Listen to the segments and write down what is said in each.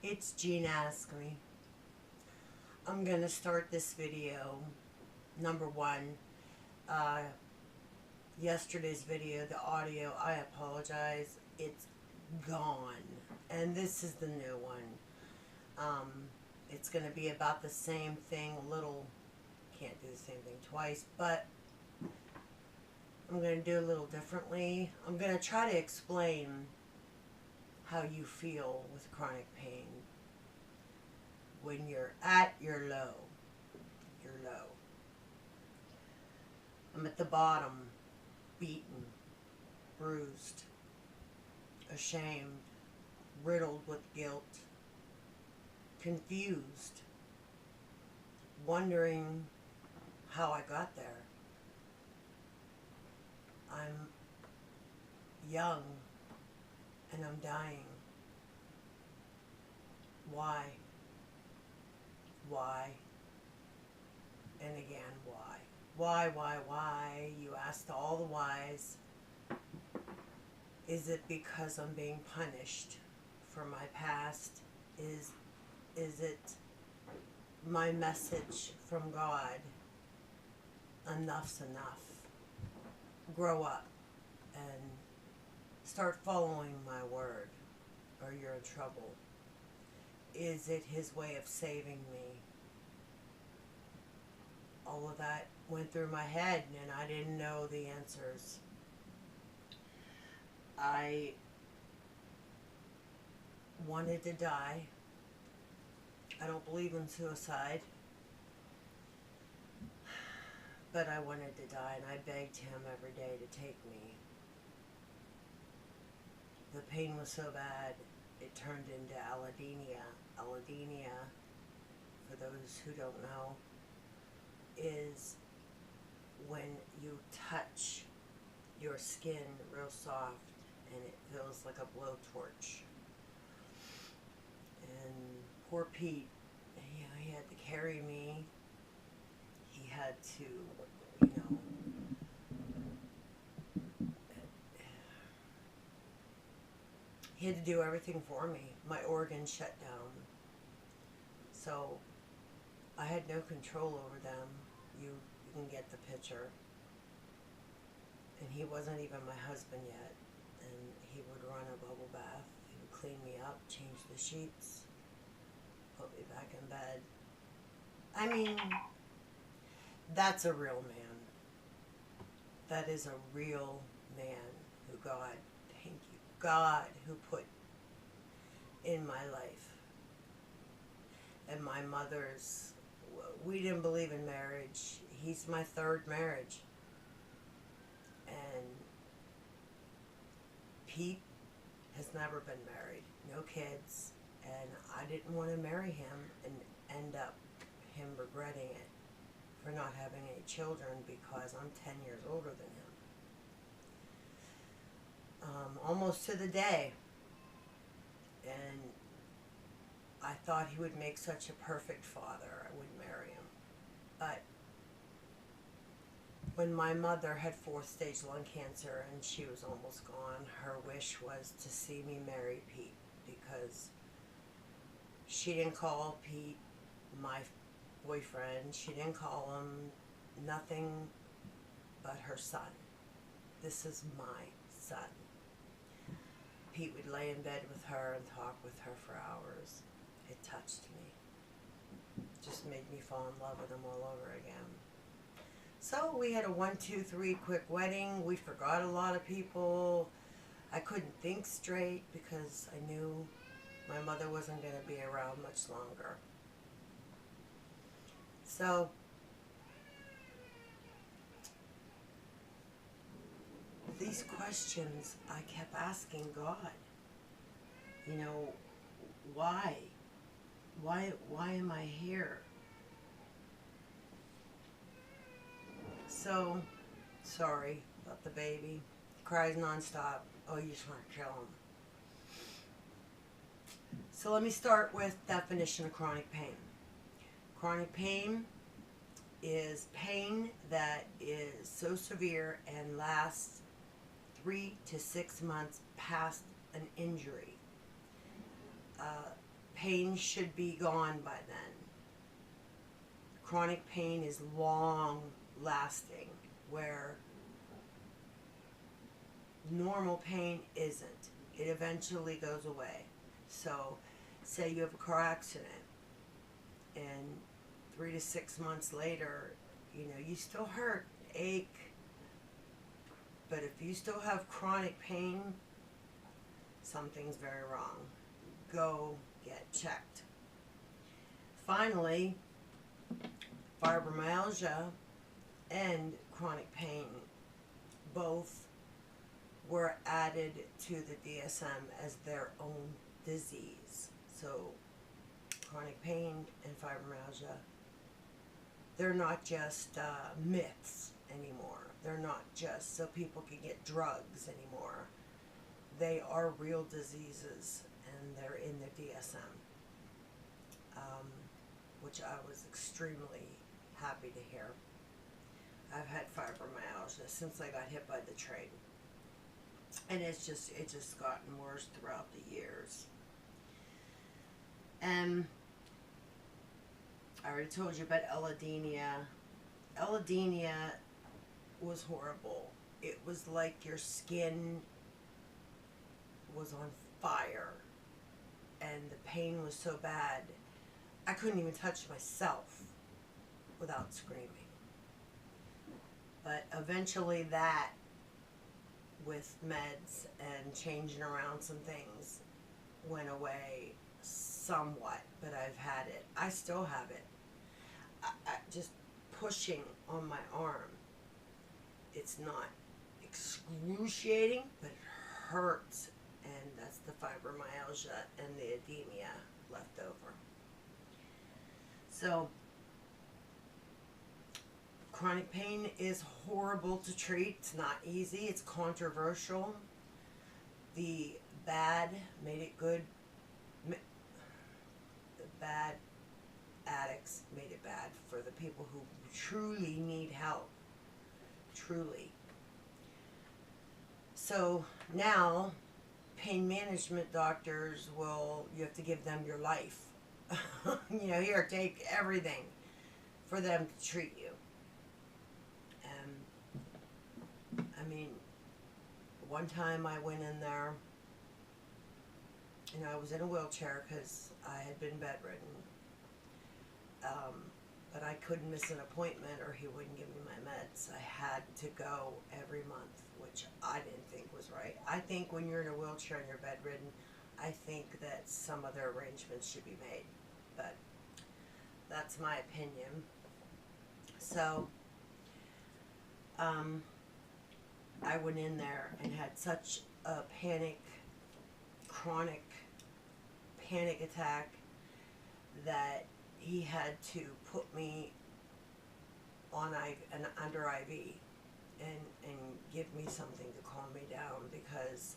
It's Jean Ask Me. I'm going to start this video. Number one, uh, yesterday's video, the audio, I apologize. It's gone. And this is the new one. It's going to be about the same thing, a little, can't do the same thing twice, but I'm going to do a little differently. I'm going to try to explain how you feel with chronic pain when you're at your low. You're low. I'm at the bottom, beaten, bruised, ashamed, riddled with guilt, confused, wondering how I got there. I'm young and I'm dying. Why? Why? And again, why? Why? You asked all the whys. Is it because I'm being punished for my past? Is it my message from God? Enough's enough. Grow up and start following my word, or you're in trouble. Is it His way of saving me? All of that went through my head and I didn't know the answers. I wanted to die. I don't believe in suicide, but I wanted to die, and I begged Him every day to take me. The pain was so bad, it turned into allodynia. Allodynia, for those who don't know, is when you touch your skin real soft and it feels like a blowtorch. And poor Pete, he had to carry me. He had to, he had to do everything for me. My organs shut down. So I had no control over them. You can get the picture. And he wasn't even my husband yet. And he would run a bubble bath. He would clean me up, change the sheets, put me back in bed. I mean, that's a real man. That is a real man who God, thank you, God who put in my life. And my mother's, we didn't believe in marriage. He's my third marriage. And Pete has never been married, no kids, and I didn't want to marry him and end up him regretting it for not having any children because I'm 10 years older than him. Almost to the day. And I thought he would make such a perfect father, I would marry him. But when my mother had 4th stage lung cancer and she was almost gone, her wish was to see me marry Pete, because she didn't call Pete my boyfriend. She didn't call him nothing but her son. This is my son. Pete would lay in bed with her and talk with her for hours. It touched me. Just made me fall in love with him all over again. So we had a 1, 2, 3 quick wedding. We forgot a lot of people. I couldn't think straight because I knew my mother wasn't going to be around much longer. So these questions I kept asking God. Why? Why am I here? So, sorry about the baby. He cries nonstop. Oh, you just want to kill him. So let me start with definition of chronic pain. Chronic pain is pain that is so severe and lasts 3 to 6 months past an injury. pain should be gone by then. Chronic pain is long lasting, where normal pain isn't. It eventually goes away. So, say you have a car accident, and 3 to 6 months later, you know, you still hurt, ache, but if you still have chronic pain, something's very wrong. Go get checked. Finally, fibromyalgia and chronic pain both were added to the DSM as their own disease. So chronic pain and fibromyalgia, they're not just myths anymore. They're not just so people can get drugs anymore. They are real diseases, and they're in the DSM, which I was extremely happy to hear. I've had fibromyalgia since I got hit by the train, and it's just gotten worse throughout the years. And I already told you about allodynia. Allodynia was horrible. It was like your skin was on fire, and the pain was so bad I couldn't even touch myself without screaming. But eventually that, with meds and changing around some things, went away somewhat, but I've had it. I still have it. I just pushing on my arm. It's not excruciating, but it hurts, and that's the fibromyalgia and the edema left over. So, chronic pain is horrible to treat. It's not easy. It's controversial. The bad made it good. The bad addicts made it bad for the people who truly need help. Truly. So now, pain management doctors you have to give them your life. You know, here, take everything for them to treat you. And I mean, one time I went in there, and I was in a wheelchair because I had been bedridden. But I couldn't miss an appointment or he wouldn't give me my meds. I had to go every month, which I didn't think was right. I think when you're in a wheelchair and you're bedridden, I think that some other arrangements should be made. But that's my opinion. So, I went in there and had such a chronic panic attack that he had to put me on under IV and give me something to calm me down, because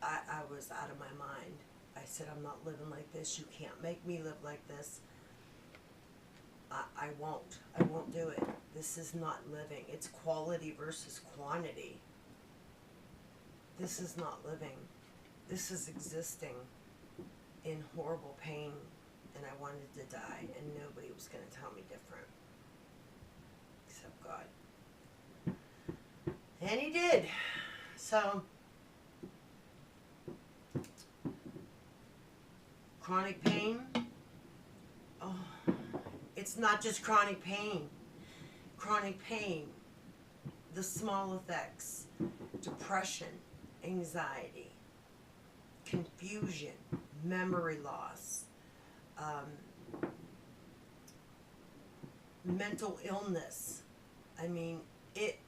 I was out of my mind. I said, I'm not living like this. You can't make me live like this. I won't do it. This is not living. It's quality versus quantity. This is not living. This is existing in horrible pain, and I wanted to die, and nobody was going to tell me different, except God. And he did. So, chronic pain, it's not just chronic pain. Chronic pain, the small effects, depression, anxiety, confusion, memory loss, mental illness. I mean, it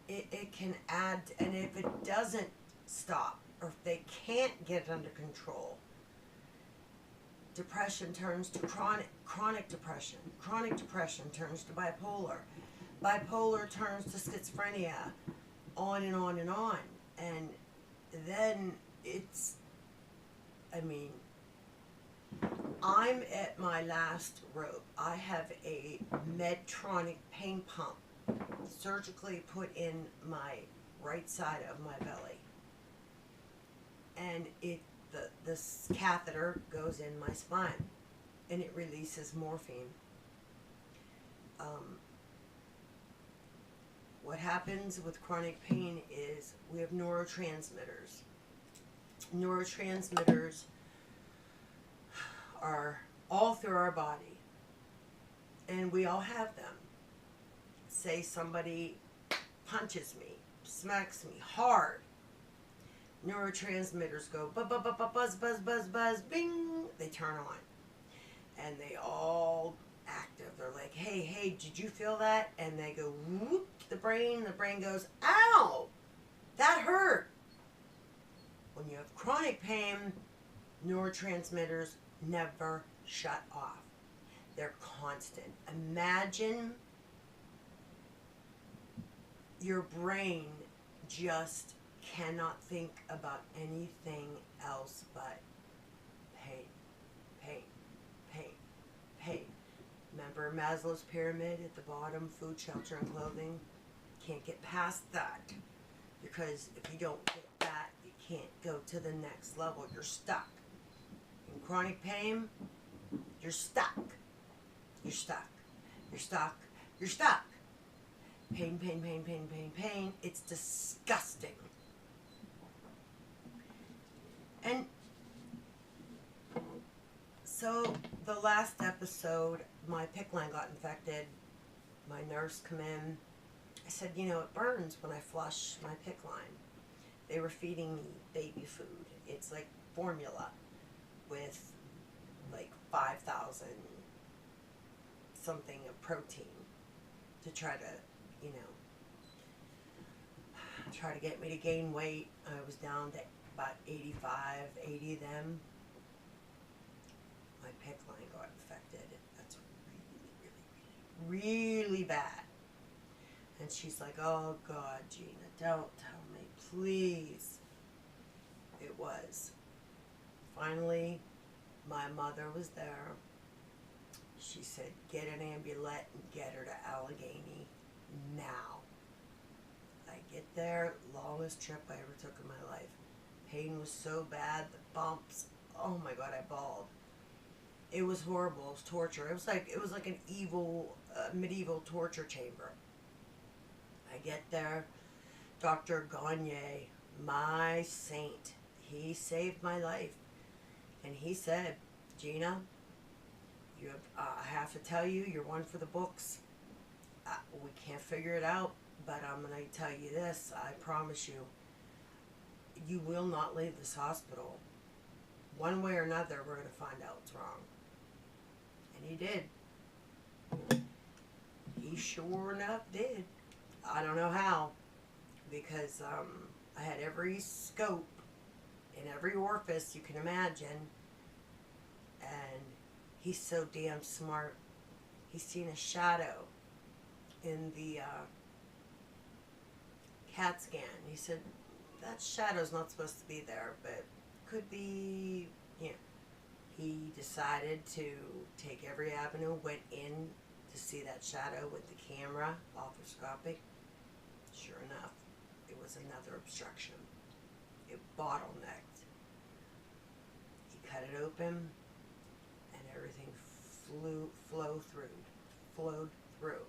can add, and if it doesn't stop, or if they can't get it under control, depression turns to chronic depression. Chronic depression turns to bipolar. Bipolar turns to schizophrenia, on and on and on. And then it's, I mean, I'm at my last rope. I have a Medtronic pain pump surgically put in my right side of my belly. And this catheter goes in my spine, and it releases morphine. What happens with chronic pain is we have neurotransmitters. Neurotransmitters are all through our body, and we all have them. Say somebody punches me, smacks me hard, neurotransmitters go buzz, buzz, buzz, buzz, bing, they turn on, and they all active. They're like, hey, did you feel that? And they go whoop to the brain goes, ow, that hurt. When you have chronic pain, neurotransmitters never shut off. They're constant. Imagine your brain just cannot think about anything else but pain, pain, pain, pain. Remember Maslow's pyramid at the bottom, food, shelter, and clothing? Can't get past that, because if you don't get that, you can't go to the next level. You're stuck. In chronic pain, you're stuck. You're stuck. You're stuck. You're stuck. Pain, pain, pain, pain, pain, pain. It's disgusting. And so the last episode, my PICC line got infected. My nurse come in. I said, it burns when I flush my PICC line. They were feeding me baby food. It's like formula with like 5,000 something of protein to try to, try to get me to gain weight. I was down to about 85, 80 of them. My PICC line got infected. That's really, really, really bad. And she's like, oh God, Gina, don't tell me, please. It was. Finally, my mother was there. She said, get an ambulance and get her to Allegheny now. I get there, longest trip I ever took in my life. Pain was so bad, the bumps, oh my God, I bawled. It was horrible, it was torture. It was like an evil, medieval torture chamber. I get there, Dr. Gagne, my saint, he saved my life. And he said, Gina, I have to tell you, you're one for the books. We can't figure it out, but I'm going to tell you this, I promise you, you will not leave this hospital. One way or another, we're going to find out what's wrong. And he did. He sure enough did. I don't know how, because I had every scope in every orifice you can imagine, and he's so damn smart. He's seen a shadow in the CAT scan. He said, that shadow's not supposed to be there, but could be, He decided to take every avenue, went in to see that shadow with the camera, arthroscopic. Sure enough, it was another obstruction. It bottlenecked. He cut it open, and everything flowed through.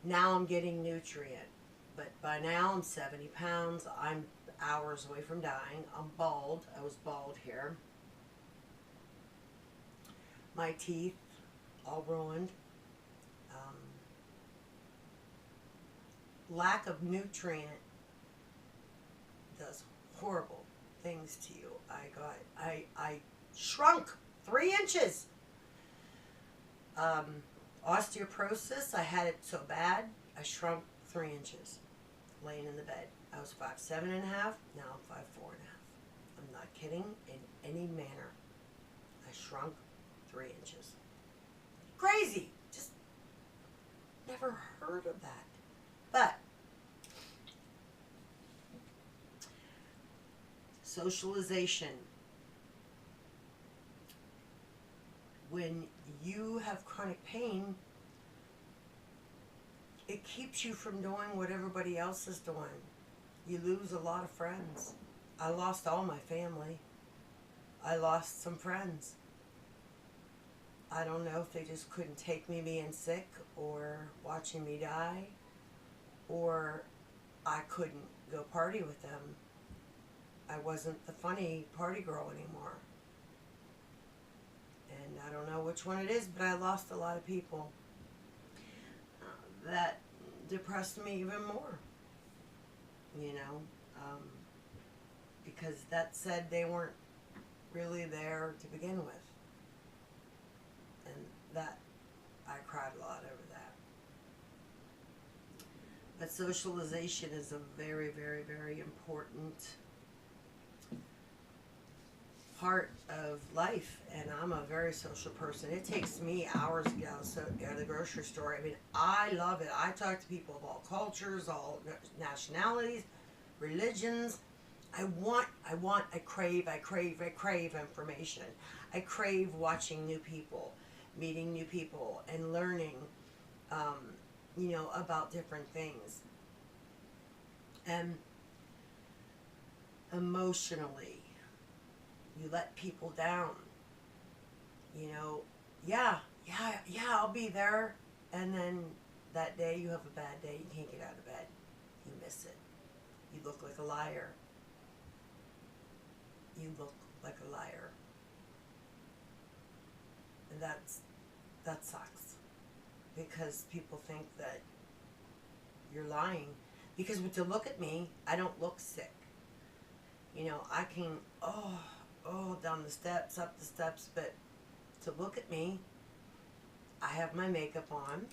Now I'm getting nutrient, but by now I'm 70 pounds. I'm hours away from dying. I'm bald. I was bald here. My teeth all ruined. Lack of nutrient does horrible things to you. I shrunk 3 inches. Osteoporosis, I had it so bad, I shrunk 3 inches laying in the bed. I was 5'7.5", now I'm 5'4.5". I'm not kidding in any manner. I shrunk 3 inches. Crazy! Just never heard of that. But socialization. When you have chronic pain, it keeps you from doing what everybody else is doing. You lose a lot of friends. I lost all my family. I lost some friends. I don't know if they just couldn't take me being sick or watching me die, or I couldn't go party with them. I wasn't the funny party girl anymore. And I don't know which one it is, but I lost a lot of people. That depressed me even more, you know, because that said they weren't really there to begin with. And that, I cried a lot over that. But socialization is a very, very, very important part of life, and I'm a very social person. It takes me hours to get out of the grocery store. I mean, I love it. I talk to people of all cultures, all nationalities, religions. I crave information. I crave watching new people, meeting new people, and learning, about different things. And emotionally, you let people down. I'll be there. And then that day you have a bad day, you can't get out of bed. You miss it. You look like a liar. You look like a liar. And that sucks. Because people think that you're lying. Because to look at me, I don't look sick. I can, down the steps, up the steps, but to look at me, I have my makeup on,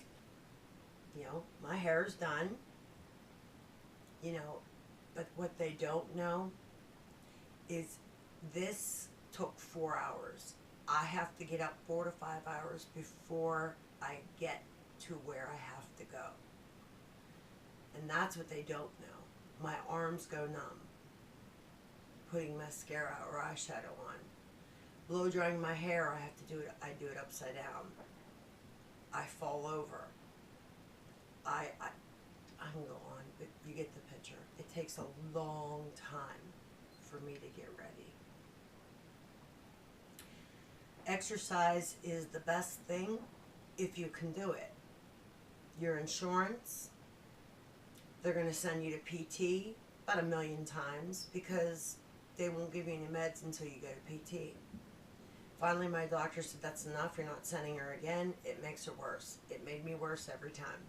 my hair's done, but what they don't know is this took 4 hours. I have to get up 4 to 5 hours before I get to where I have to go. And that's what they don't know. My arms go numb putting mascara or eyeshadow on. Blow drying my hair, I do it upside down. I fall over. I can go on, but you get the picture. It takes a long time for me to get ready. Exercise is the best thing if you can do it. Your insurance, they're going to send you to PT about 1 million times because they won't give you any meds until you go to PT. Finally, my doctor said, that's enough, you're not sending her again. It makes her worse. It made me worse every time.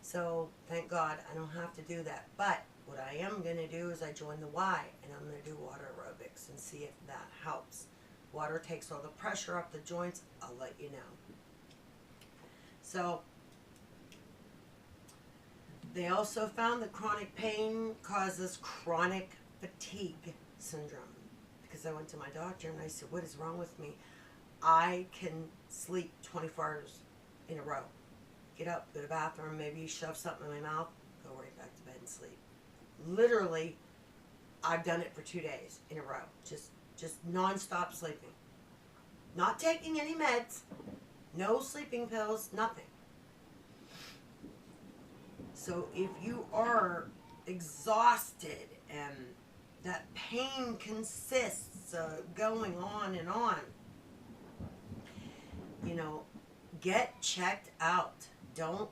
So, thank God, I don't have to do that. But what I am going to do is I joined the Y, and I'm going to do water aerobics and see if that helps. Water takes all the pressure off the joints. I'll let you know. So, they also found that chronic pain causes chronic fatigue syndrome. Because I went to my doctor and I said, what is wrong with me? I can sleep 24 hours in a row. Get up, go to the bathroom, maybe shove something in my mouth, go right back to bed and sleep. Literally, I've done it for 2 days in a row. Just non-stop sleeping. Not taking any meds, no sleeping pills, nothing. So if you are exhausted and that pain consists of going on and on, get checked out. Don't,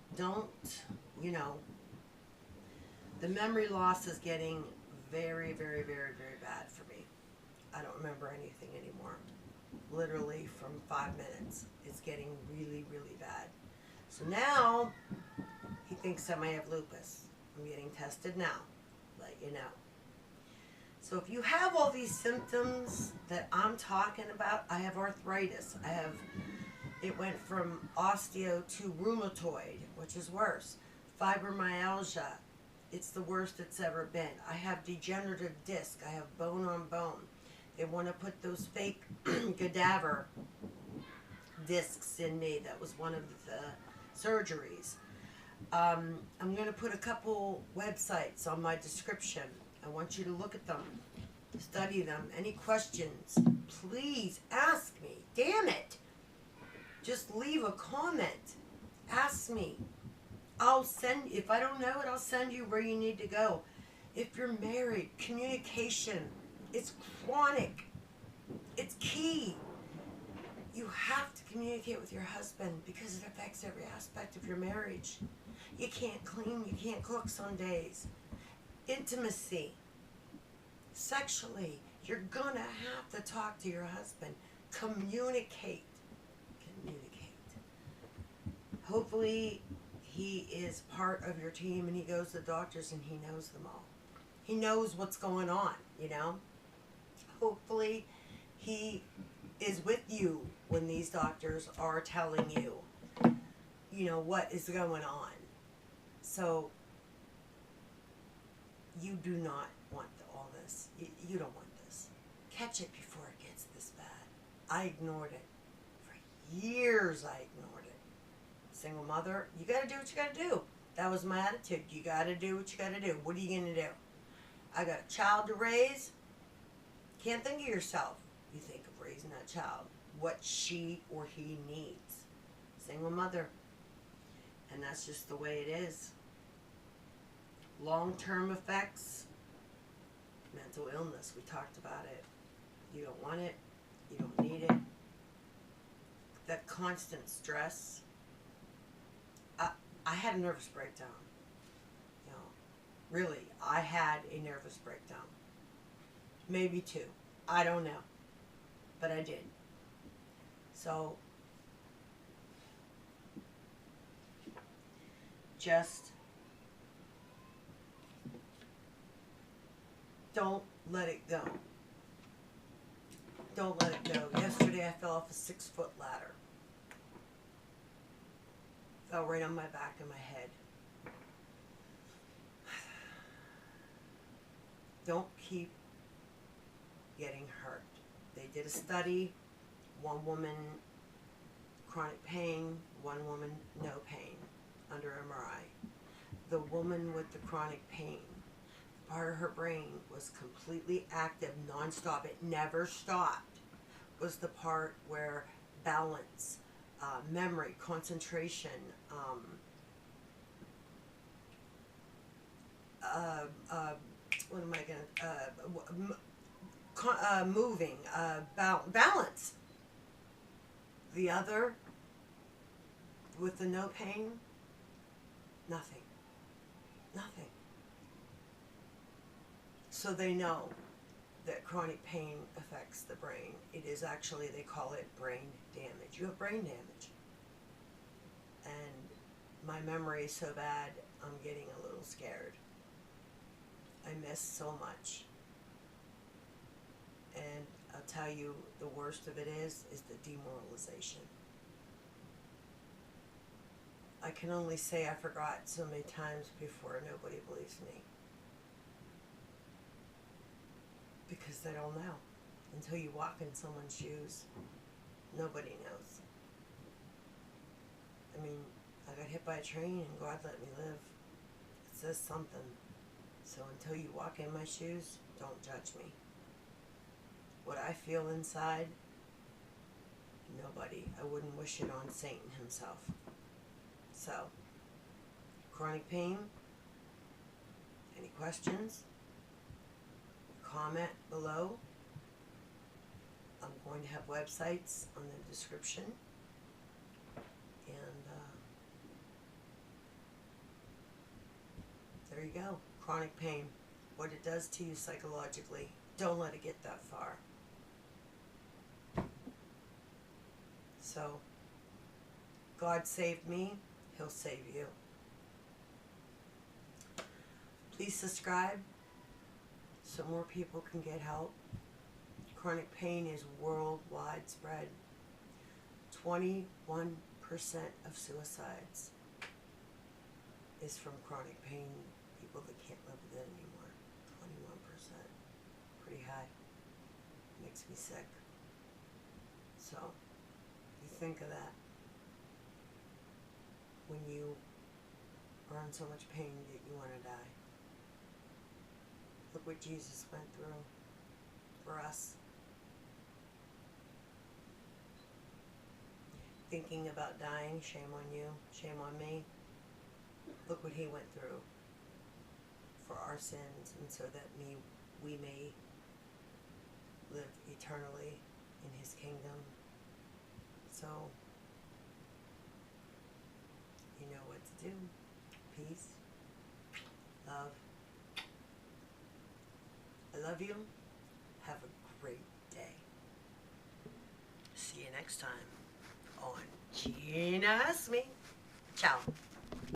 the memory loss is getting very, very, very, very bad for me. I don't remember anything anymore. Literally from 5 minutes. It's getting really, really bad. So now, he thinks I might have lupus. I'm getting tested now. Let you know. So if you have all these symptoms that I'm talking about, I have arthritis. It went from osteo to rheumatoid, which is worse. Fibromyalgia. It's the worst it's ever been. I have degenerative disc. I have bone on bone. They want to put those fake cadaver discs in me. That was one of the surgeries. I'm going to put a couple websites on my description. I want you to look at them, study them. Any questions, please ask me. Damn it. Just leave a comment. Ask me. If I don't know it, I'll send you where you need to go. If you're married, communication, it's chronic. It's key. You have to communicate with your husband because it affects every aspect of your marriage. You can't clean, you can't cook some days. Intimacy, sexually, you're gonna have to talk to your husband. Communicate. Communicate. Hopefully, he is part of your team and he goes to the doctors and he knows them all. He knows what's going on, you know? Hopefully, he is with you when these doctors are telling you, you know, what is going on. So, you do not want all this. You don't want this. Catch it before it gets this bad. I ignored it. For years, I ignored it. Single mother, you got to do what you got to do. That was my attitude. You got to do what you got to do. What are you going to do? I got a child to raise. Can't think of yourself. You think of raising that child. What she or he needs. Single mother. And that's just the way it is. Long-term effects. Mental illness. We talked about it. You don't want it. You don't need it. That constant stress. I had a nervous breakdown. You know, really, I had a nervous breakdown. Maybe two. I don't know. But I did. So, just don't let it go. Don't let it go. Yesterday I fell off a 6-foot ladder. Fell right on my back and my head. Don't keep getting hurt. They did a study. One woman, chronic pain. One woman, no pain under MRI. The woman with the chronic pain, part of her brain was completely active, nonstop. It never stopped. Was the part where balance, memory, concentration, what am I going to, moving, balance. The other, with the no pain, nothing. Nothing. So they know that chronic pain affects the brain. It is actually, they call it brain damage. You have brain damage. And my memory is so bad, I'm getting a little scared. I miss so much. And I'll tell you, the worst of it is the demoralization. I can only say I forgot so many times before nobody believes me. Because they don't know. Until you walk in someone's shoes, nobody knows. I mean, I got hit by a train and God let me live. It says something. So until you walk in my shoes, don't judge me. What I feel inside, nobody. I wouldn't wish it on Satan himself. So, chronic pain, any questions? Comment below. I'm going to have websites on the description. And there you go. Chronic pain. What it does to you psychologically. Don't let it get that far. So, God saved me. He'll save you. Please subscribe so more people can get help. Chronic pain is worldwide spread. 21% of suicides is from chronic pain. People that can't live with it anymore. 21%. Pretty high. Makes me sick. So, you think of that. When you are in so much pain that you want to die. Look what Jesus went through for us. Thinking about dying, shame on you, shame on me. Look what he went through for our sins, and so that we may live eternally in his kingdom. So, you know what to do. Peace. Love. I love you. Have a great day. See you next time on Gina Has Me. Ciao.